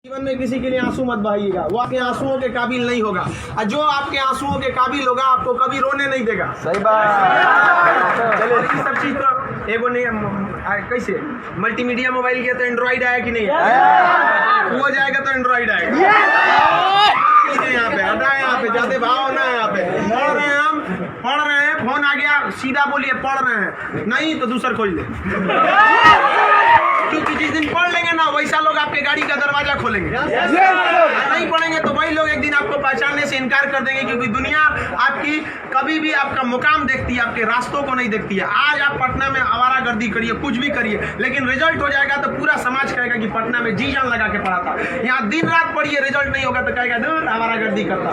जीवन में किसी के लिए आंसू मत बहाइएगा, वो आपके आंसुओं के काबिल नहीं होगा, और जो आपके आंसुओं के काबिल होगा आपको कभी रोने नहीं देगा। सही बात। चलिए ये सब चीज तो एगो नहीं, कैसे मल्टीमीडिया मोबाइल किया तो एंड्रॉइड आया कि नहीं आया, वो जाएगा तो एंड्रॉइड आएगा। यहाँ पे हटा, यहाँ पे जाते भाव ना, यहाँ पे पढ़ रहे हैं, हम पढ़ रहे हैं, फोन आ गया सीधा बोलिए पढ़ रहे हैं, नहीं तो दूसरा खोल ले, क्योंकि जिस दिन पढ़ लेंगे ना वैसा लोग आपके गाड़ी का दरवाजा खोलेंगे। नहीं पढ़ेंगे तो वही लोग एक दिन आपको पहचानने से इनकार कर देंगे, क्योंकि दुनिया आपकी कभी भी आपका मुकाम देखती है, आपके रास्तों को नहीं देखती है। आज आप पटना में आवारागर्दी करिए, कुछ भी करिए, लेकिन रिजल्ट हो जाएगा तो पूरा समाज कहेगा कि पटना में जी जान लगा के पढ़ा था। यहाँ दिन रात पढ़िए, रिजल्ट नहीं होगा तो कहेगा दूर आवारागर्दी करता।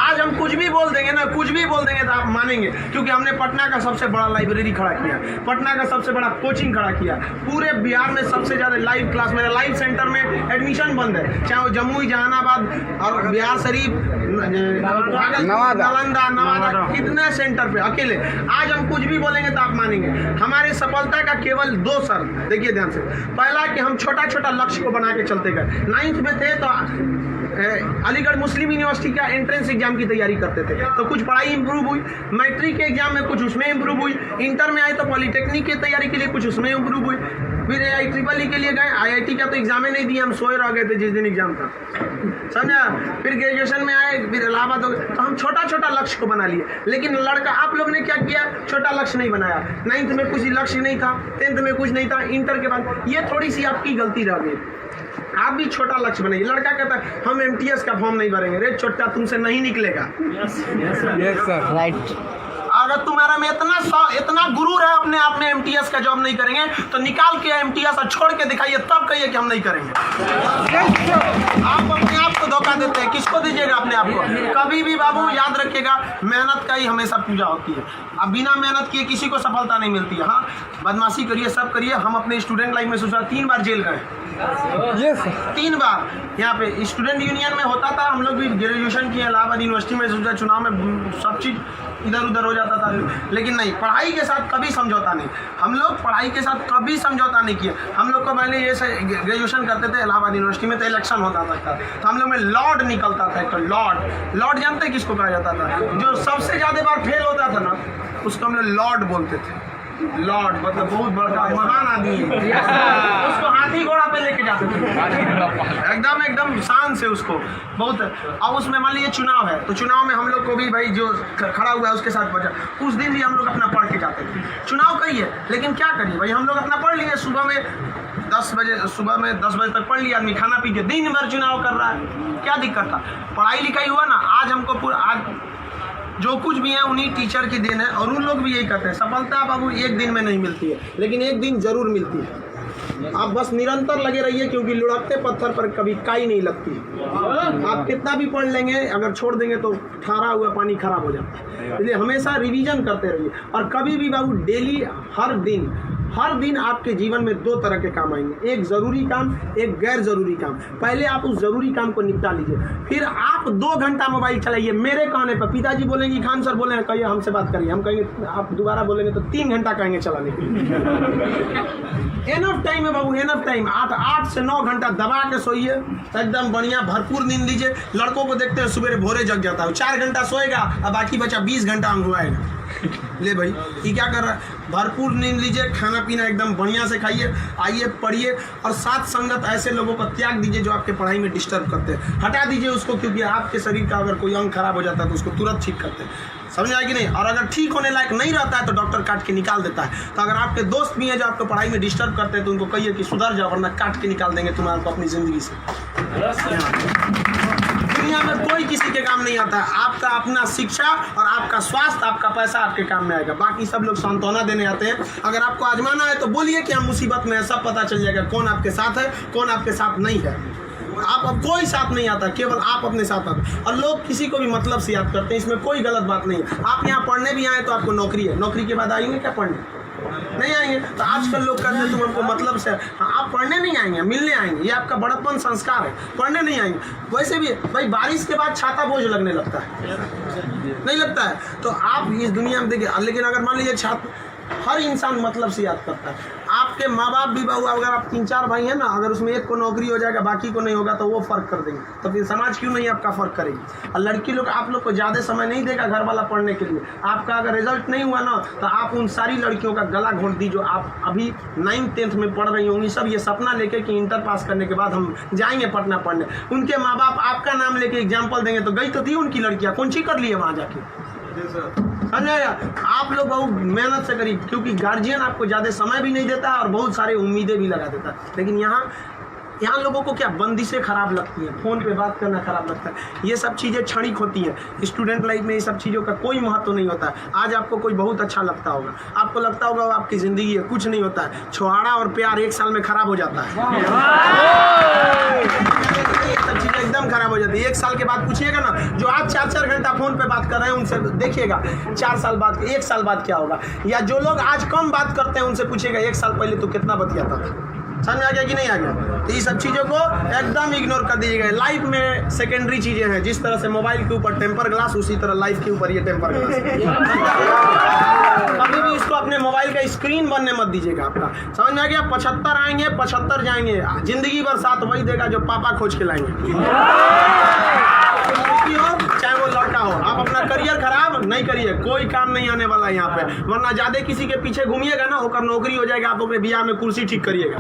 आज हम कुछ भी बोल देंगे ना, कुछ भी बोल देंगे तो आप मानेंगे, क्योंकि हमने पटना का सबसे बड़ा लाइब्रेरी खड़ा किया, पटना का सबसे बड़ा कोचिंग खड़ा किया, पूरे बिहार में सबसे ज्यादा लाइव क्लास, मेरा लाइव सेंटर में एडमिशन बंद है, चाहे वो जमुई, जहानाबाद और बिहार शरीफ, नालंदा, नवादा, कितने सेंटर पे अकेले। आज हम कुछ भी बोलेंगे तो आप मानेंगे। हमारे सफलता का केवल 2 शर्त, देखिए ध्यान से। पहला कि हम छोटा छोटा लक्ष्य को बना के चलते गए। 9th में थे तो अलीगढ़ मुस्लिम यूनिवर्सिटी का एंट्रेंस एग्जाम की तैयारी करते थे, तो कुछ पढ़ाई इंप्रूव हुई, मैट्रिक के एग्जाम में कुछ उसमें इंप्रूव हुई, इंटर में आए तो पॉलिटेक्निक की तैयारी के लिए कुछ उसमें इंप्रूव हुई, फिर IEEE के लिए गए, IIT का तो एग्जाम ही नहीं दिया, हम सोए रह गए थे जिस दिन एग्जाम था, समझा। फिर ग्रेजुएशन में आए, फिर इलाहाबाद हो गए, तो हम छोटा छोटा लक्ष्य को बना लिए। लेकिन लड़का आप लोग ने क्या किया, छोटा लक्ष्य नहीं बनाया। 9th में कुछ लक्ष्य नहीं था, 10th में कुछ नहीं था, इंटर के बाद ये थोड़ी सी आपकी गलती रह गई। आप भी छोटा लक्ष्य बनाइए। लड़का कहता है हम MTS का फॉर्म नहीं भरेंगे, रे छोटा तुमसे नहीं निकलेगा। Yes sir, right. अगर तुम्हारा में इतना गुरूर है अपने आप में MTS का जॉब नहीं करेंगे, तो निकाल के MTS और छोड़ के दिखाइए, तब कहिए कि हम नहीं करेंगे। आप अपने आप को धोखा देते हैं, किसको दीजिएगा अपने आप को। कभी भी बाबू याद रखिएगा, मेहनत का ही हमेशा पूजा होती है। अब बिना मेहनत किए किसी को सफलता नहीं मिलती है। हाँ, बदमाशी करिए, सब करिए। हम अपने स्टूडेंट लाइफ में सोचा 3 बार जेल गए, 3 बार। यहाँ पे स्टूडेंट यूनियन में होता था, हम लोग भी ग्रेजुएशन किए इलाहाबाद यूनिवर्सिटी में, सोचा चुनाव में सब चीज़ इधर उधर हो जाता था, लेकिन नहीं, पढ़ाई के साथ कभी समझौता नहीं। हम लोग पढ़ाई के साथ कभी समझौता नहीं किया। हम लोग को पहले ये ग्रेजुएशन करते थे इलाहाबाद यूनिवर्सिटी में, तो इलेक्शन होता था, तो हम लोग में लॉर्ड निकलता था। तो लॉर्ड जानते किसको कहा जाता था? जो सबसे ज़्यादा बार फेल होता था ना, उसको हम लोग लॉर्ड बोलते थे। लॉर्ड मतलब बहुत बड़ा महान आदमी है, उसको हाथी घोड़ा पे लेके जाते थे, एकदम शान से उसको बहुत। अब उसमें मान लीजिए चुनाव है, तो चुनाव में हम लोग को भी भाई जो खड़ा हुआ है उसके साथ बचा, उस दिन भी हम लोग अपना पढ़ के जाते थे। चुनाव कही है, लेकिन क्या करिए भाई, हम लोग अपना पढ़ लिए। सुबह में 10 बजे तक पढ़ लिया आदमी, खाना पी के दिन भर चुनाव कर रहा है, क्या दिक्कत था? पढ़ाई लिखाई हुआ ना। आज हमको आज जो कुछ भी है उन्हीं टीचर की देन है, और उन लोग भी यही कहते हैं, सफलता बाबू एक दिन में नहीं मिलती है, लेकिन एक दिन जरूर मिलती है। आप बस निरंतर लगे रहिए, क्योंकि लुढ़कते पत्थर पर कभी काई नहीं लगती। आप कितना भी पढ़ लेंगे, अगर छोड़ देंगे तो ठहरा हुआ पानी खराब हो जाता है। इसलिए हमेशा रिवीजन करते रहिए, और कभी भी बाबू डेली, हर दिन आपके जीवन में 2 तरह के काम आएंगे, एक जरूरी काम, एक गैर जरूरी काम। पहले आप उस जरूरी काम को निपटा लीजिए, फिर आप 2 घंटा मोबाइल चलाइए। मेरे कहने पर पिताजी बोलेंगे, खान सर बोलेंगे कहिए हमसे बात करिए, हम कहेंगे, आप दोबारा बोलेंगे तो 3 घंटा कहेंगे चलाने के लिए। एनफ टाइम है बाबू, एनफ टाइम। आप 8 से 9 घंटा दबा के सोइए, एकदम बढ़िया भरपूर नींद लीजिए। लड़कों को देखते हैं सुबह भोरे जग जाता है, 4 घंटा सोएगा और बाकी बचा 20 घंटा अंगुआएगा। ले भाई, ये क्या कर रहा है? भरपूर नींद लीजिए, खाना पीना एकदम बढ़िया से खाइए, आइए पढ़िए, और साथ संगत ऐसे लोगों को त्याग दीजिए जो आपके पढ़ाई में डिस्टर्ब करते हैं। हटा दीजिए उसको, क्योंकि आपके शरीर का अगर कोई अंग खराब हो जाता है तो उसको तुरंत ठीक करते हैं, समझ आए कि नहीं? और अगर ठीक होने लायक नहीं रहता है तो डॉक्टर काट के निकाल देता है। तो अगर आपके दोस्त भी हैं जो आपको पढ़ाई में डिस्टर्ब करते हैं, तो उनको कहिए कि सुधर जाओ, वरना काट के निकाल देंगे तुम्हारे को अपनी ज़िंदगी से। दुनिया में कोई किसी के काम नहीं आता है। आपका अपना शिक्षा और आपका स्वास्थ्य, आपका पैसा आपके काम में आएगा। बाकी सब लोग सांत्वना देने आते हैं। अगर आपको आजमाना है तो बोलिए कि हम मुसीबत में है, सब पता चल जाएगा कौन आपके साथ है, कौन आपके साथ नहीं है। आप अब कोई साथ नहीं आता, केवल आप अपने साथ आते। और लोग किसी को भी मतलब से याद करते हैं, इसमें कोई गलत बात नहीं है। आप यहाँ पढ़ने भी आए तो आपको नौकरी है, नौकरी के बाद आएंगे क्या पढ़ने? नहीं आएंगे। तो आजकल लोग कहते हैं तुम हमको मतलब से, हाँ, आप पढ़ने नहीं आएंगे, मिलने आएंगे। ये आपका बड़प्पन संस्कार है, पढ़ने नहीं आएंगे। वैसे भी भाई बारिश के बाद छाता बोझ लगने लगता है, नहीं लगता है? तो आप इस दुनिया में देखिए, लेकिन अगर मान लीजिए छात्र, हर इंसान मतलब से याद करता है। आप आपके माँ बाप भी बहू, अगर आप 3-4 भाई हैं ना, अगर उसमें एक को नौकरी हो जाएगा बाकी को नहीं होगा तो वो फर्क कर देंगे, तो फिर समाज क्यों नहीं आपका फर्क करेगी। और लड़की लोग आप लोग को ज़्यादा समय नहीं देगा घर वाला पढ़ने के लिए। आपका अगर रिजल्ट नहीं हुआ ना तो आप उन सारी लड़कियों का गला घोंट दी जो आप अभी 9th-10th में पढ़ रही होंगी, सब ये सपना लेके कि इंटर पास करने के बाद हम जाएंगे पटना पढ़ने। उनके माँ बाप आपका नाम लेके एग्जाम्पल देंगे तो गई तो थी उनकी लड़कियाँ, कौन सी कर लिए वहाँ जाके। समझाया, आप लोग बहुत मेहनत से करिए, क्योंकि गार्जियन आपको ज़्यादा समय भी नहीं देता है और बहुत सारे उम्मीदें भी लगा देता है। लेकिन यहाँ लोगों को क्या बंदिशें खराब लगती हैं, फ़ोन पे बात करना खराब लगता है, ये सब चीज़ें क्षणिक होती हैं। स्टूडेंट लाइफ में ये सब चीज़ों का कोई महत्व नहीं होता है। आज आपको कोई बहुत अच्छा लगता होगा, आपको लगता होगा वो आपकी ज़िंदगी है, कुछ नहीं होता है। छुहाड़ा और प्यार 1 साल में खराब हो जाता है, सब चीज़ें एकदम खराब हो जाती है। 1 साल के बाद पूछिएगा ना, जो आज 4-4 घंटा फ़ोन पे बात कर रहे हैं उनसे देखिएगा 4 साल बाद 1 साल बाद क्या होगा। या जो लोग आज कम बात करते हैं उनसे पूछिएगा 1 साल पहले तो कितना बतियाता था। समझ आ गया कि नहीं आ गया। तो ये सब चीज़ों को एकदम इग्नोर कर दीजिएगा। लाइफ में सेकेंडरी चीज़ें हैं, जिस तरह से मोबाइल के ऊपर टेम्पर ग्लास, उसी तरह लाइफ के ऊपर ये टेम्पर ग्लास। कभी भी इसको अपने मोबाइल का स्क्रीन बनने मत दीजिएगा आपका। समझ में आ गया। 75 आएंगे 75 जाएंगे, जिंदगी भर साथ वही देगा जो पापा खोज के लाएंगे, चाहे वो लड़का हो। आप अपना करियर खराब नहीं करिए, कोई काम नहीं आने वाला है यहाँ पे। वरना ज्यादा किसी के पीछे घूमिएगा ना, होकर नौकरी हो जाएगा, आप अपने बियाह में कुर्सी ठीक करिएगा,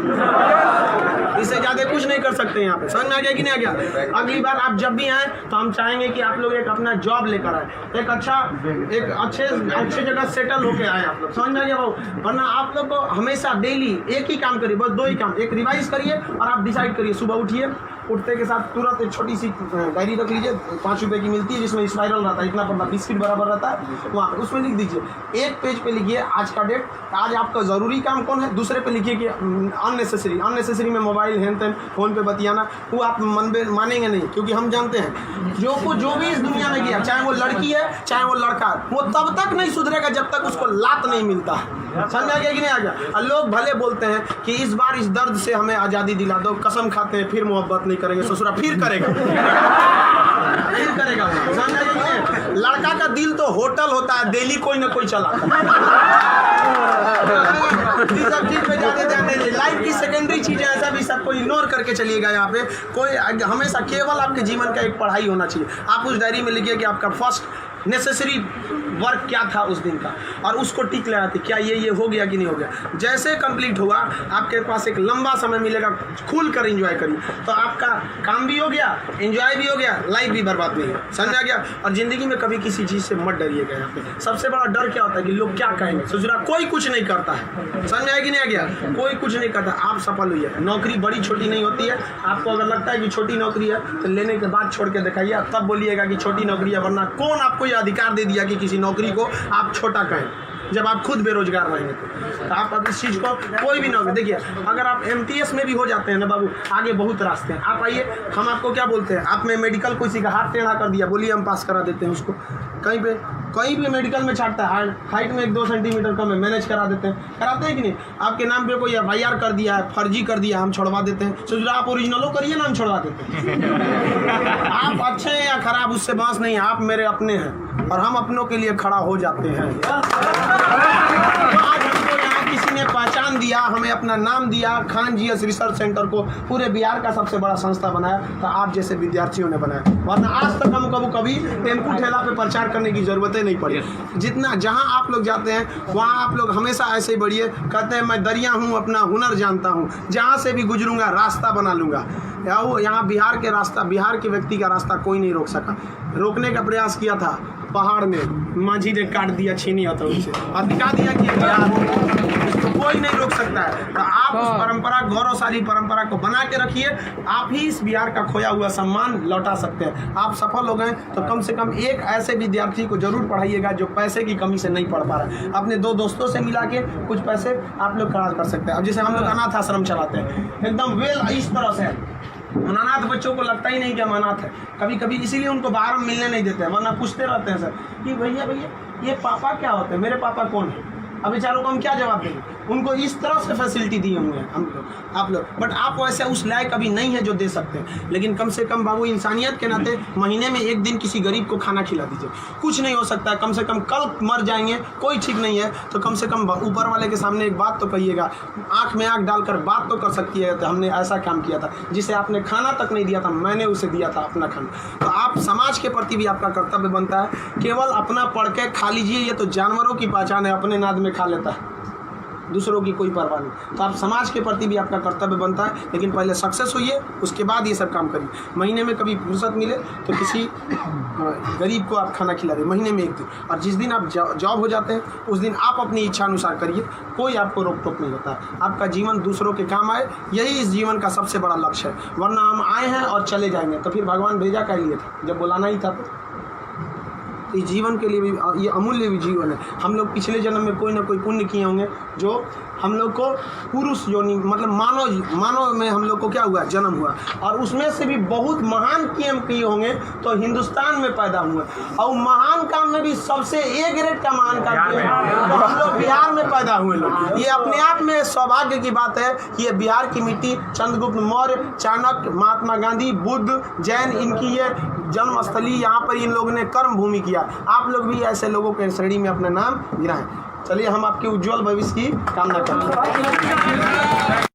इससे ज्यादा कुछ नहीं कर सकते यहाँ पे। समझ में आ गया कि नहीं आ गया। अगली बार आप जब भी आए तो हम चाहेंगे कि आप लोग एक अपना जॉब लेकर आए, एक अच्छे जगह सेटल होके आए आप लोग। समझ में आ गया भाव। वरना आप लोग को हमेशा डेली एक ही काम करिए, बस 2 ही काम। एक रिवाइज करिए और आप डिसाइड करिए, सुबह उठिए, उठते के साथ तुरंत एक छोटी सी डायरी रख लीजिए, 5 रुपए की मिलती है, जिसमें स्पाइरल रहता है, इतना बड़ा बिस्किट बराबर रहता है, वहाँ उसमें लिख दीजिए। एक पेज पे लिखिए आज का डेट, आज आपका ज़रूरी काम कौन है। दूसरे पे लिखिए कि अननेसेसरी में मोबाइल हैन तैन फ़ोन पे बतियाना, वो आप मानेंगे नहीं, क्योंकि हम जानते हैं जो भी इस दुनिया में किया, चाहे वो लड़की है चाहे वो लड़का है, वो तब तक नहीं सुधरेगा जब तक उसको लात नहीं मिलता। समझ आ गया कि नहीं आ गया। और लोग भले बोलते हैं कि इस बार इस दर्द से हमें आज़ादी दिला दो, कसम खाते हैं फिर मोहब्बत नहीं करेंगे, ससुरा फिर करेगा फिर करेगा। समझ आ गया कि नहीं। लड़का का दिल तो होटल होता है, डेली कोई ना कोई चलाता है। सब चीज पे ज़्यादा ध्यान नहीं। लाइफ की सेकेंडरी चीज़ें ऐसा भी सबको इग्नोर करके चलिएगा। यहाँ पे कोई हमेशा केवल आपके जीवन का एक पढ़ाई होना चाहिए। आप उस डायरी में लिखिए कि आपका फर्स्ट नेसेसरी वर्क क्या था उस दिन का, और उसको टिक लगाते क्या ये हो गया कि नहीं हो गया। जैसे कंप्लीट हुआ आपके पास एक लंबा समय मिलेगा, खुल कर एंजॉय करिए, तो आपका काम भी हो गया, एंजॉय भी हो गया, लाइफ भी बर्बाद नहीं है। समझ आ गया। और ज़िंदगी में कभी किसी चीज़ से मत डरिएगा। यहाँ पे सबसे बड़ा डर क्या होता है कि लोग क्या कहेंगे। ससुरा कोई कुछ नहीं करता है, समझ आया कि नहीं आ गया। कोई कुछ नहीं करता, आप सफल हुई है। नौकरी बड़ी छोटी नहीं होती है। आपको अगर लगता है कि छोटी नौकरी है तो लेने के बाद छोड़ के दिखाइए, तब बोलिएगा कि छोटी नौकरी है। वरना कौन आपको ये अधिकार दे दिया कि किसी नौकरी को आप छोटा कहें, जब आप खुद बेरोजगार रहेंगे तो आप अब इस चीज़ को कोई भी नौकरी देखिए। अगर आप MTS में भी हो जाते हैं ना बाबू, आगे बहुत रास्ते हैं। आप आइए, हम आपको क्या बोलते हैं, आप में मेडिकल किसी का हाथ टेढ़ा कर दिया, बोलिए हम पास करा देते हैं उसको। कहीं भी मेडिकल में छाटता है, हाइट में 1-2 सेंटीमीटर कम है, मैनेज करा देते हैं। कराते हैं कि नहीं। आपके नाम पे कोई FIR कर दिया है, फर्जी कर दिया, हम छोड़वा देते हैं। सोच आप ओरिजिनलो करिए ना, हम छोड़वा देते हैं। आप अच्छे हैं या खराब उससे बात नहीं, आप मेरे अपने हैं और हम अपनों के लिए खड़ा हो जाते हैं। आज हमको यहाँ किसी ने पहचान दिया, हमें अपना नाम दिया, खान GS रिसर्च सेंटर को पूरे बिहार का सबसे बड़ा संस्था बनाया, तो आप जैसे विद्यार्थियों ने बनाया। वरना आज तक हम कभी टेम्पू ठेला पे प्रचार करने की जरूरत नहीं पड़ी। जितना जहाँ आप लोग जाते हैं वहाँ आप लोग हमेशा ऐसे ही बढ़िए। कहते हैं मैं दरिया हूँ, अपना हुनर जानता हूँ, जहाँ से भी गुजरूंगा रास्ता बना लूँगा। यहाँ बिहार के व्यक्ति का रास्ता कोई नहीं रोक सका। रोकने का प्रयास किया था पहाड़ में, माझी ने काट दिया छीनी हाथों से और दिखा दिया कि इसको कोई नहीं रोक सकता है। तो आप उस परंपरा, गौरवशाली परंपरा को बना के रखिए। आप ही इस बिहार का खोया हुआ सम्मान लौटा सकते हैं। आप सफल हो गए तो कम से कम एक ऐसे विद्यार्थी को जरूर पढ़ाइएगा जो पैसे की कमी से नहीं पढ़ पा रहा है। अपने 2 दोस्तों से मिला के कुछ पैसे आप लोग खर्च कर सकते हैं। अब जैसे हम लोग अनाथ आश्रम चलाते हैं, एकदम इस तरह से अनाथ बच्चों को लगता ही नहीं कि हम अनाथ है। कभी कभी इसीलिए उनको बाहर मिलने नहीं देते हैं, वरना पूछते रहते हैं सर कि भैया ये पापा क्या होते हैं, मेरे पापा कौन है। अब बेचारों को हम क्या जवाब देंगे। उनको इस तरह से फैसिलिटी दिए हुए हैं हम लोग, आप लोग। बट आप वैसे उस लायक अभी नहीं है जो दे सकते हैं। लेकिन कम से कम बाबू इंसानियत के नाते महीने में एक दिन किसी गरीब को खाना खिला दीजिए। कुछ नहीं हो सकता है, कम से कम कल मर जाएंगे, कोई ठीक नहीं है, तो कम से कम ऊपर वाले के सामने एक बात तो कहिएगा, आँख में आँख डालकर बात तो कर सकती है, तो हमने ऐसा काम किया था जिसे आपने खाना तक नहीं दिया था, मैंने उसे दिया था अपना खाना। तो आप समाज के प्रति भी आपका कर्तव्य बनता है। केवल अपना पढ़ के खा लीजिए, ये तो जानवरों की पहचान है, अपने नाद में खा लेता है, दूसरों की कोई परवाह नहीं। तो आप समाज के प्रति भी आपका कर्तव्य बनता है, लेकिन पहले सक्सेस होइए, उसके बाद ये सब काम करिए। महीने में कभी फुर्सत मिले तो किसी गरीब को आप खाना खिला दें, महीने में एक दिन। और जिस दिन आप जॉब हो जाते हैं उस दिन आप अपनी इच्छा अनुसार करिए, कोई आपको रोक टोक नहीं होता है। आपका जीवन दूसरों के काम आए, यही इस जीवन का सबसे बड़ा लक्ष्य है। वरना हम आए हैं और चले जाएंगे, तो फिर भगवान भेजा क्या लिए था, जब बुलाना ही था। तो इस जीवन के लिए भी ये अमूल्य भी जीवन है। हम लोग पिछले जन्म में कोई ना कोई पुण्य किए होंगे जो हम लोग को पुरुष योनि मतलब मानव में हम लोग को क्या हुआ, जन्म हुआ, और उसमें से भी बहुत महान काम किए होंगे तो हिंदुस्तान में पैदा हुए। और महान काम में भी सबसे ए ग्रेड का महान काम किए तो हम लोग बिहार में पैदा हुए लोग। ये अपने आप में सौभाग्य की बात है कि ये बिहार की मिट्टी, चंद्रगुप्त मौर्य, चाणक्य, महात्मा गांधी, बुद्ध, जैन, इनकी ये जन्मस्थली, यहाँ पर इन लोगों ने कर्म भूमि किया। आप लोग भी ऐसे लोगों के श्रेणी में अपना नाम गिराएं। चलिए हम आपके उज्जवल भविष्य की कामना करते हैं।